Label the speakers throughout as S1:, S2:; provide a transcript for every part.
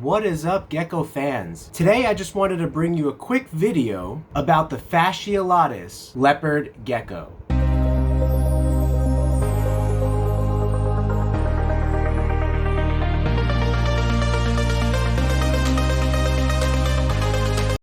S1: What is up, gecko fans? Today I just wanted to bring you a quick video about the Fasciolatus Leopard Gecko.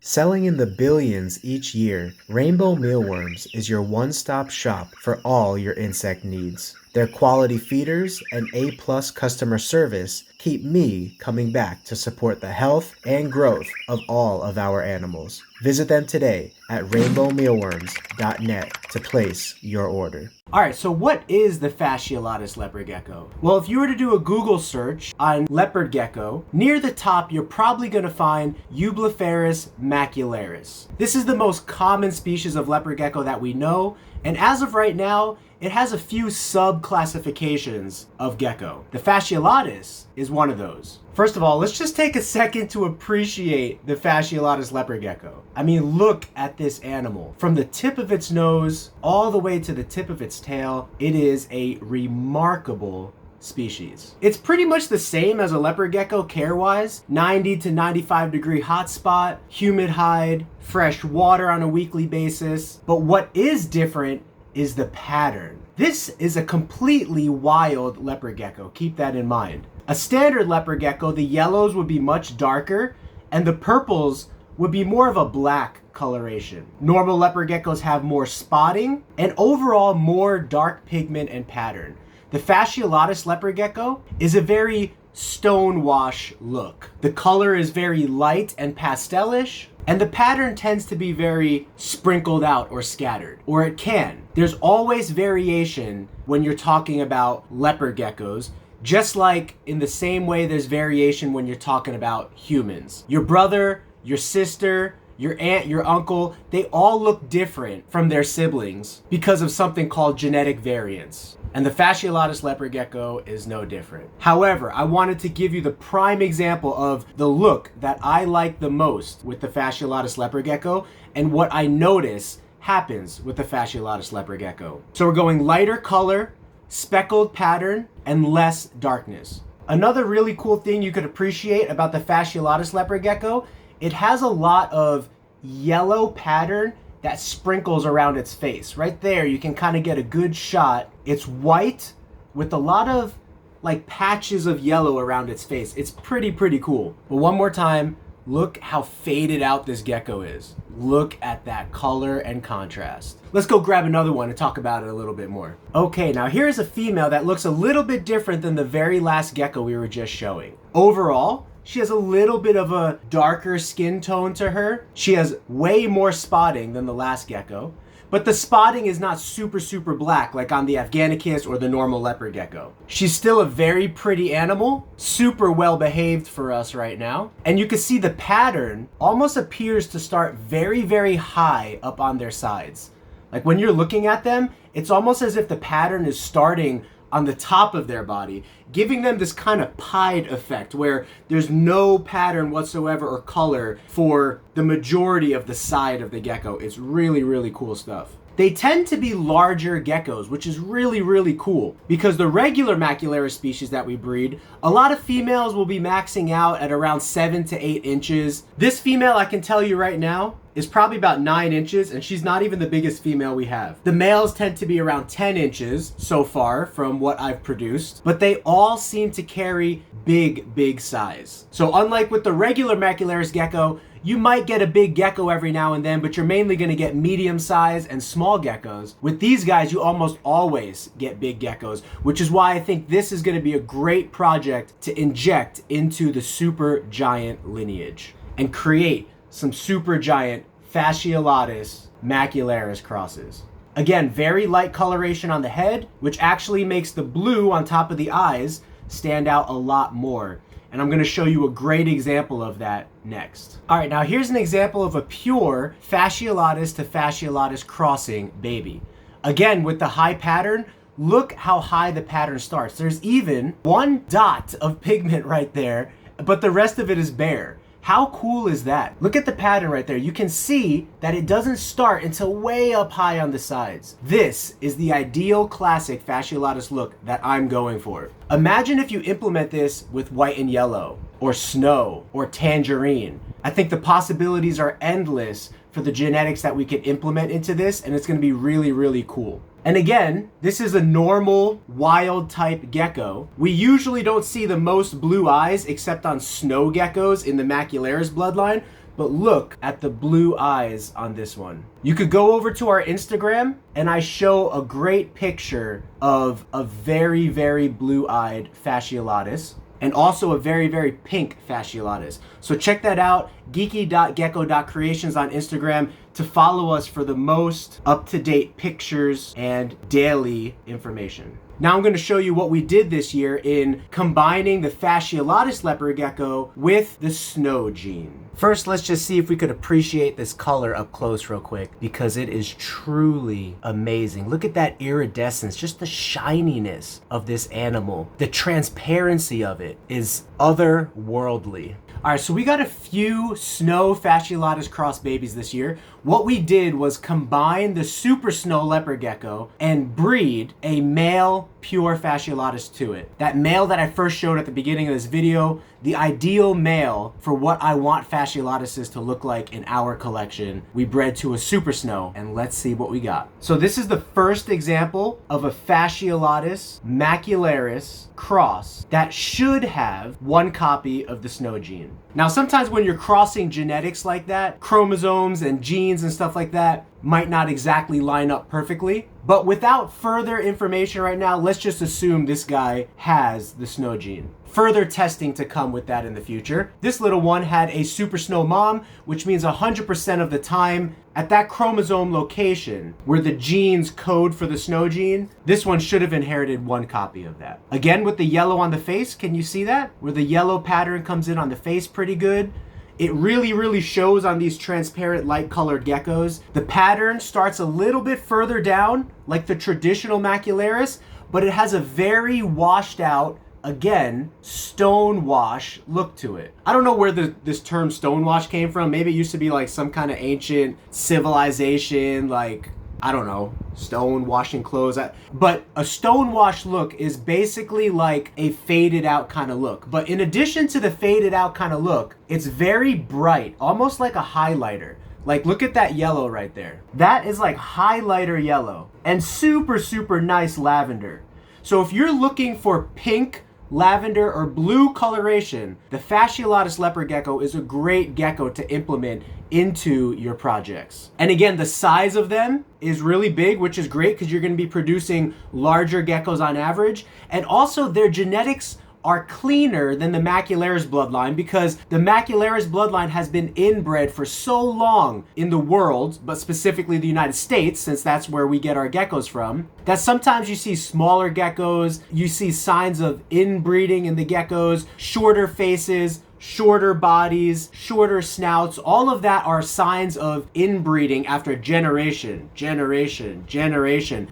S1: Selling in the billions each year, Rainbow Mealworms is your one-stop shop for all your insect needs. Their quality feeders and A+ customer service keep me coming back to support the health and growth of all of our animals. Visit them today at rainbowmealworms.net to place your order. Alright, so what is the Fasciolatus Leopard Gecko? Well, if you were to do a Google search on leopard gecko, near the top you're probably going to find Eublepharis Macularius. This is the most common species of leopard gecko that we know, and as of right now, it has a few sub-classifications of gecko. The Fasciolatus is one of those. First of all, let's just take a second to appreciate the Fasciolatus leopard gecko. I mean, look at this animal. From the tip of its nose all the way to the tip of its tail, it is a remarkable species. It's pretty much the same as a leopard gecko care-wise. 90 to 95 degree hotspot, humid hide, fresh water on a weekly basis. But what is different is the pattern. This is a completely wild leopard gecko. Keep that in mind. A standard leopard gecko, the yellows would be much darker and the purples would be more of a black coloration. Normal leopard geckos have more spotting and overall more dark pigment and pattern. The Fasciolatus leopard gecko is a very stonewash look. The color is very light and pastelish, and the pattern tends to be very sprinkled out or scattered, or it can. There's always variation when you're talking about leopard geckos, just like in the same way there's variation when you're talking about humans. Your brother, your sister, your aunt, your uncle, they all look different from their siblings because of something called genetic variance. And the Fasciolatus leopard gecko is no different. However, I wanted to give you the prime example of the look that I like the most with the Fasciolatus leopard gecko and what I notice happens with the Fasciolatus leopard gecko. So we're going lighter color, speckled pattern, and less darkness. Another really cool thing you could appreciate about the Fasciolatus leopard gecko, it has a lot of yellow pattern that sprinkles around its face. Right there, you can kind of get a good shot. It's white with a lot of like patches of yellow around its face. It's pretty cool. But one more time, look how faded out this gecko is. Look at that color and contrast. Let's go grab another one and talk about it a little bit more. Okay, now here's a female that looks a little bit different than the very last gecko we were just showing. Overall, she has a little bit of a darker skin tone to her. She has way more spotting than the last gecko, but the spotting is not super black like on the Afghanicus or the normal leopard gecko. She's still a very pretty animal, super well behaved for us right now. And you can see the pattern almost appears to start very high up on their sides. Like when you're looking at them, it's almost as if the pattern is starting on the top of their body, giving them this kind of pied effect where there's no pattern whatsoever or color for the majority of the side of the gecko. It's really cool stuff. They tend to be larger geckos, which is really cool because the regular Macularis species that we breed, a lot of females will be maxing out at around 7 to 8 inches. This female, I can tell you right now, is probably about 9 inches, and she's not even the biggest female we have. The males tend to be around 10 inches so far from what I've produced, but they all seem to carry big size. So unlike with the regular Macularis gecko, you might get a big gecko every now and then, but you're mainly going to get medium size and small geckos. With these guys, you almost always get big geckos, which is why I think this is going to be a great project to inject into the super giant lineage and create some super giant Fasciolatus Macularis crosses. Again, very light coloration on the head, which actually makes the blue on top of the eyes stand out a lot more. And I'm going to show you a great example of that next. All right, now here's an example of a pure Fasciolatus to Fasciolatus crossing baby. Again, with the high pattern, look how high the pattern starts. There's even one dot of pigment right there, but the rest of it is bare. How cool is that? Look at the pattern right there. You can see that it doesn't start until way up high on the sides. This is the ideal classic Fasciolatus look that I'm going for. Imagine if you implement this with white and yellow. or snow or tangerine. I think the possibilities are endless for the genetics that we can implement into this, and it's going to be really, really cool. And again, this is a normal wild type gecko. We usually don't see the most blue eyes except on snow geckos in the Macularis bloodline, but look at the blue eyes on this one. You could go over to our Instagram and I show a great picture of a very, very blue-eyed Fasciolatus and also a very, very pink Fasciolatus. So check that out, geeky.gecko.creations on Instagram to follow us for the most up-to-date pictures and daily information. Now I'm going to show you what we did this year in combining the Fasciolatus Leopard Gecko with the snow gene. First, let's just see if we could appreciate this color up close real quick, because it is truly amazing. Look at that iridescence, just the shininess of this animal. The transparency of it is otherworldly. All right, so we got a few snow Fasciolatus cross babies this year. What we did was combine the super snow leopard gecko and breed a male pure Fasciolatus to it. That male that I first showed at the beginning of this video, the ideal male for what I want Fasciolatuses to look like in our collection, we bred to a super snow, and let's see what we got. So this is the first example of a Fasciolatus Macularius cross that should have one copy of the snow gene. Now, sometimes when you're crossing genetics like that, chromosomes and genes and stuff like that might not exactly line up perfectly. But without further information right now, let's just assume this guy has the snow gene. Further testing to come with that in the future. This little one had a super snow mom, which means 100% of the time at that chromosome location where the genes code for the snow gene, this one should have inherited one copy of that. Again, with the yellow on the face, can you see that? Where the yellow pattern comes in on the face pretty good. It really, really shows on these transparent light colored geckos. The pattern starts a little bit further down, like the traditional Macularis, but it has a very washed out, again, stone wash look to it. I don't know where this term stone wash came from. Maybe it used to be like some kind of ancient civilization, like, I don't know, stone washing clothes. But a stone wash look is basically like a faded out kind of look. But in addition to the faded out kind of look, it's very bright, almost like a highlighter. Like, look at that yellow right there. That is like highlighter yellow and super, super nice lavender. So if you're looking for pink, lavender, or blue coloration, the Fasciolatus Leopard Gecko is a great gecko to implement into your projects. And again, the size of them is really big, which is great because you're going to be producing larger geckos on average. And also their genetics are cleaner than the Macularis bloodline, because the Macularis bloodline has been inbred for so long in the world, but specifically the United States, since that's where we get our geckos from, that sometimes you see smaller geckos, you see signs of inbreeding in the geckos, shorter faces, shorter bodies, shorter snouts. All of that are signs of inbreeding after generation.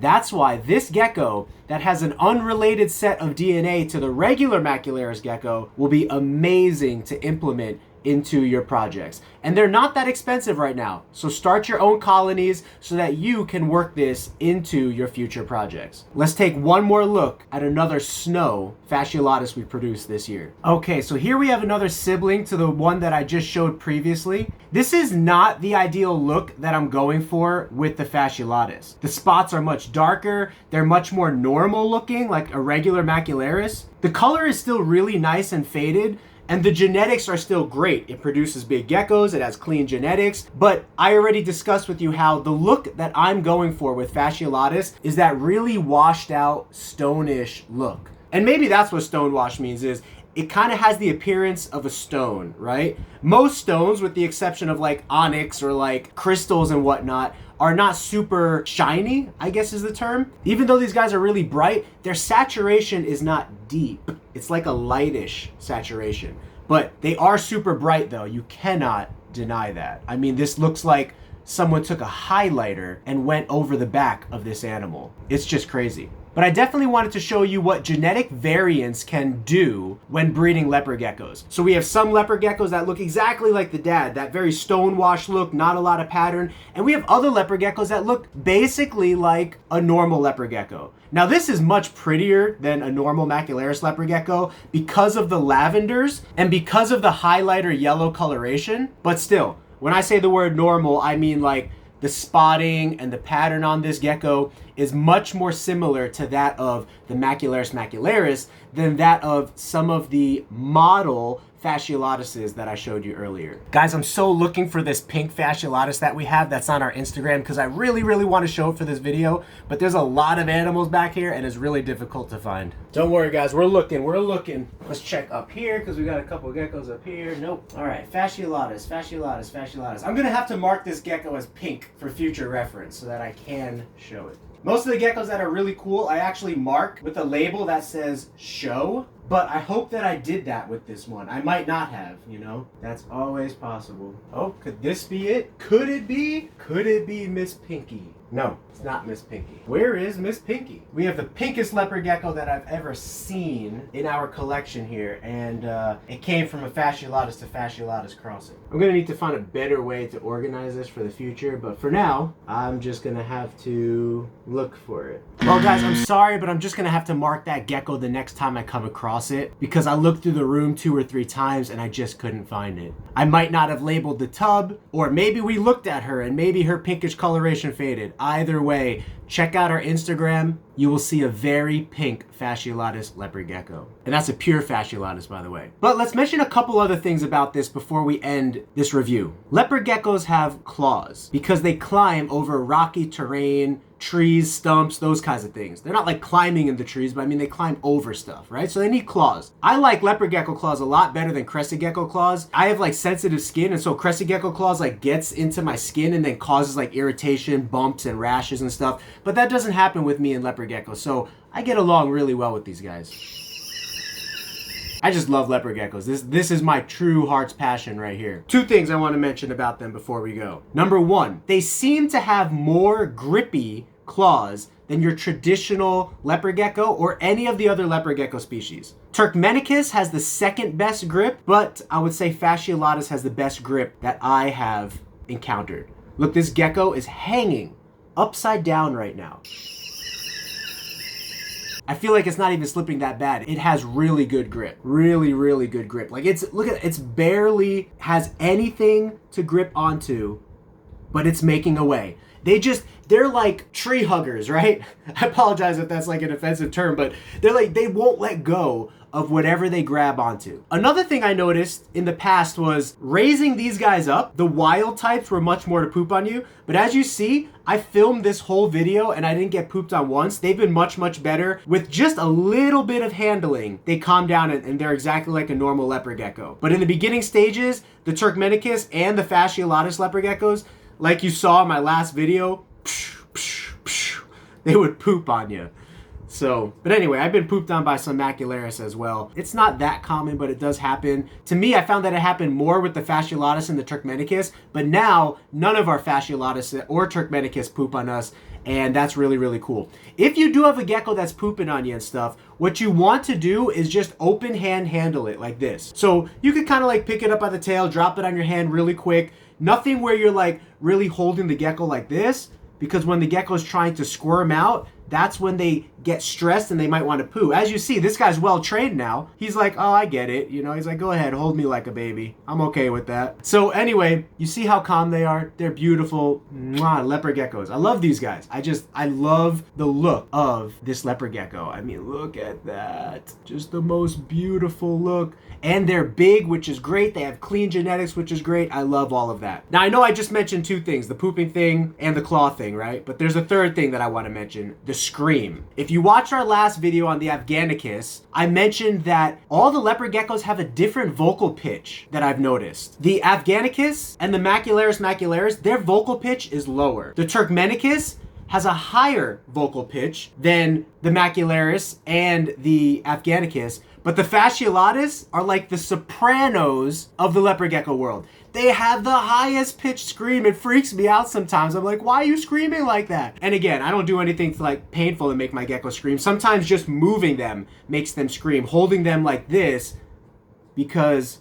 S1: That's why this gecko that has an unrelated set of DNA to the regular Macularis gecko will be amazing to implement into your projects. And they're not that expensive right now. So start your own colonies so that you can work this into your future projects. Let's take one more look at another snow Fasciolatus we produced this year. Okay, so here we have another sibling to the one that I just showed previously. This is not the ideal look that I'm going for with the Fasciolatus. The spots are much darker. They're much more normal looking, like a regular Macularis. The color is still really nice and faded, and the genetics are still great. It produces big geckos, it has clean genetics, but I already discussed with you how the look that I'm going for with Fasciolatus is that really washed out, stone-ish look. And maybe that's what stonewash means, is it kind of has the appearance of a stone, right? Most stones, with the exception of like onyx or like crystals and whatnot, are not super shiny, I guess is the term. Even though these guys are really bright, their saturation is not deep. It's like a lightish saturation. But they are super bright though. You cannot deny that. I mean, this looks like someone took a highlighter and went over the back of this animal. It's just crazy. But I definitely wanted to show you what genetic variants can do when breeding leopard geckos. So we have some leopard geckos that look exactly like the dad, that very stonewashed look, not a lot of pattern. And we have other leopard geckos that look basically like a normal leopard gecko. Now this is much prettier than a normal Macularis leopard gecko because of the lavenders and because of the highlighter yellow coloration. But still, when I say the word normal, I mean like the spotting and the pattern on this gecko is much more similar to that of the Macularis Macularis than that of some of the model Fasciolatuses that I showed you earlier. Guys, I'm so looking for this pink Fasciolatus that we have that's on our Instagram because I really want to show it for this video, but there's a lot of animals back here and it's really difficult to find. Don't worry guys, we're looking. Let's check up here because we got a couple geckos up here. Nope. All right, Fasciolatus. I'm gonna have to mark this gecko as pink for future reference so that I can show it. Most of the geckos that are really cool, I actually mark with a label that says show, but I hope that I did that with this one. I might not have, you know? That's always possible. Oh, could this be it? Could it be? Could it be Miss Pinky? No, it's not Miss Pinky. Where is Miss Pinky? We have the pinkest leopard gecko that I've ever seen in our collection here, and it came from a Fasciolatus to Fasciolatus crossing. I'm gonna need to find a better way to organize this for the future, but for now, I'm just gonna have to look for it. Well guys, I'm sorry, but I'm just gonna have to mark that gecko the next time I come across it because I looked through the room 2 or 3 times and I just couldn't find it. I might not have labeled the tub, or maybe we looked at her and maybe her pinkish coloration faded. Either way, check out our Instagram. You will see a very pink Fasciolatus leopard gecko. And that's a pure Fasciolatus, by the way. But let's mention a couple other things about this before we end this review. Leopard geckos have claws because they climb over rocky terrain, trees, stumps, those kinds of things. They're not like climbing in the trees, but I mean they climb over stuff, right? So they need claws. I like leopard gecko claws a lot better than crested gecko claws. I have like sensitive skin, and so crested gecko claws like gets into my skin and then causes like irritation, bumps and rashes and stuff. But that doesn't happen with me in leopard gecko, so I get along really well with these guys. I just love leopard geckos. This is my true heart's passion right here. 2 things I want to mention about them before we go. Number 1, they seem to have more grippy claws than your traditional leopard gecko or any of the other leopard gecko species. Turkmenicus has the second best grip, but I would say Fasciolatus has the best grip that I have encountered. Look, this gecko is hanging upside down right now. I feel like it's not even slipping that bad. It has really good grip. Really good grip. Like look at it, it's barely has anything to grip onto, but it's making away. They're like tree huggers, right? I apologize if that's like an offensive term, but they won't let go of whatever they grab onto. Another thing I noticed in the past was raising these guys up. The wild types were much more to poop on you, but as you see, I filmed this whole video and I didn't get pooped on once. They've been much better. With just a little bit of handling, they calm down and they're exactly like a normal leopard gecko. But in the beginning stages, the Turkmenicus and the Fasciolatus leopard geckos, like you saw in my last video, they would poop on you. So, but anyway, I've been pooped on by some Macularis as well. It's not that common, but it does happen. To me, I found that it happened more with the Fasciolatus and the Turkmenicus, but now none of our Fasciolatus or Turkmenicus poop on us, and that's really cool. If you do have a gecko that's pooping on you and stuff, what you want to do is just open hand handle it like this. So you could kind of like pick it up by the tail, drop it on your hand really quick. Nothing where you're like really holding the gecko like this, because when the gecko is trying to squirm out, that's when they get stressed and they might want to poo. As you see, this guy's well trained now. He's like, oh, I get it. You know, he's like, go ahead, hold me like a baby. I'm okay with that. So anyway, you see how calm they are? They're beautiful. Mwah, leopard geckos. I love these guys. I love the look of this leopard gecko. I mean, look at that. Just the most beautiful look. And they're big, which is great. They have clean genetics, which is great. I love all of that. Now, I know I just mentioned 2 things, the pooping thing and the claw thing, right? But there's a third thing that I want to mention, the scream. If you watch our last video on the Afghanicus, I mentioned that all the leopard geckos have a different vocal pitch that I've noticed. The Afghanicus and the Macularis Macularis, their vocal pitch is lower. The Turkmenicus has a higher vocal pitch than the Macularis and the Afghanicus, But the Fasciolatus are like the sopranos of the leopard gecko world. They have the highest pitched scream. It freaks me out sometimes. I'm like, why are you screaming like that? And again, I don't do anything like painful to make my gecko scream. Sometimes just moving them makes them scream. Holding them like this, because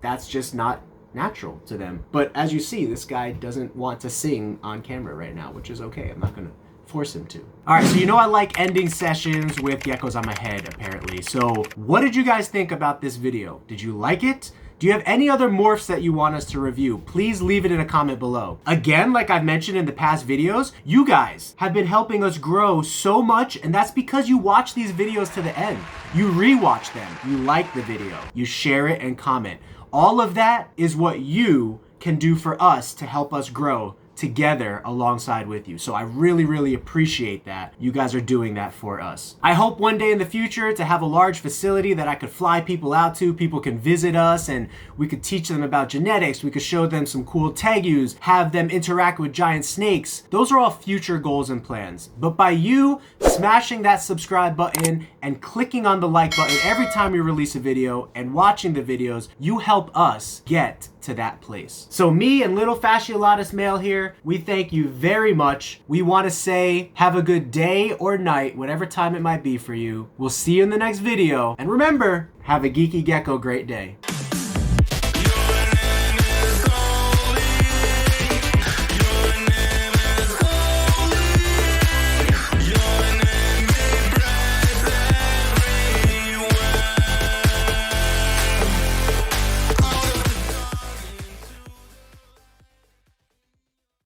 S1: that's just not natural to them. But as you see, this guy doesn't want to sing on camera right now, which is okay. I'm not gonna force him to. All right, so you know I like ending sessions with geckos on my head, apparently. So what did you guys think about this video? Did you like it? Do you have any other morphs that you want us to review? Please leave it in a comment below. Again, like I've mentioned in the past videos, you guys have been helping us grow so much, and that's because you watch these videos to the end. You rewatch them, you like the video, you share it and comment. All of that is what you can do for us to help us grow together alongside with you. So I really, really appreciate that you guys are doing that for us. I hope one day in the future to have a large facility that I could fly people out to. People can visit us and we could teach them about genetics. We could show them some cool tegus, have them interact with giant snakes. Those are all future goals and plans. But by you smashing that subscribe button and clicking on the like button every time we release a video and watching the videos, you help us get to that place. So me and little Fasciolatus male here, we thank you very much. We want to say have a good day or night, whatever time it might be for you. We'll see you in the next video. And remember, have a geeky gecko great day.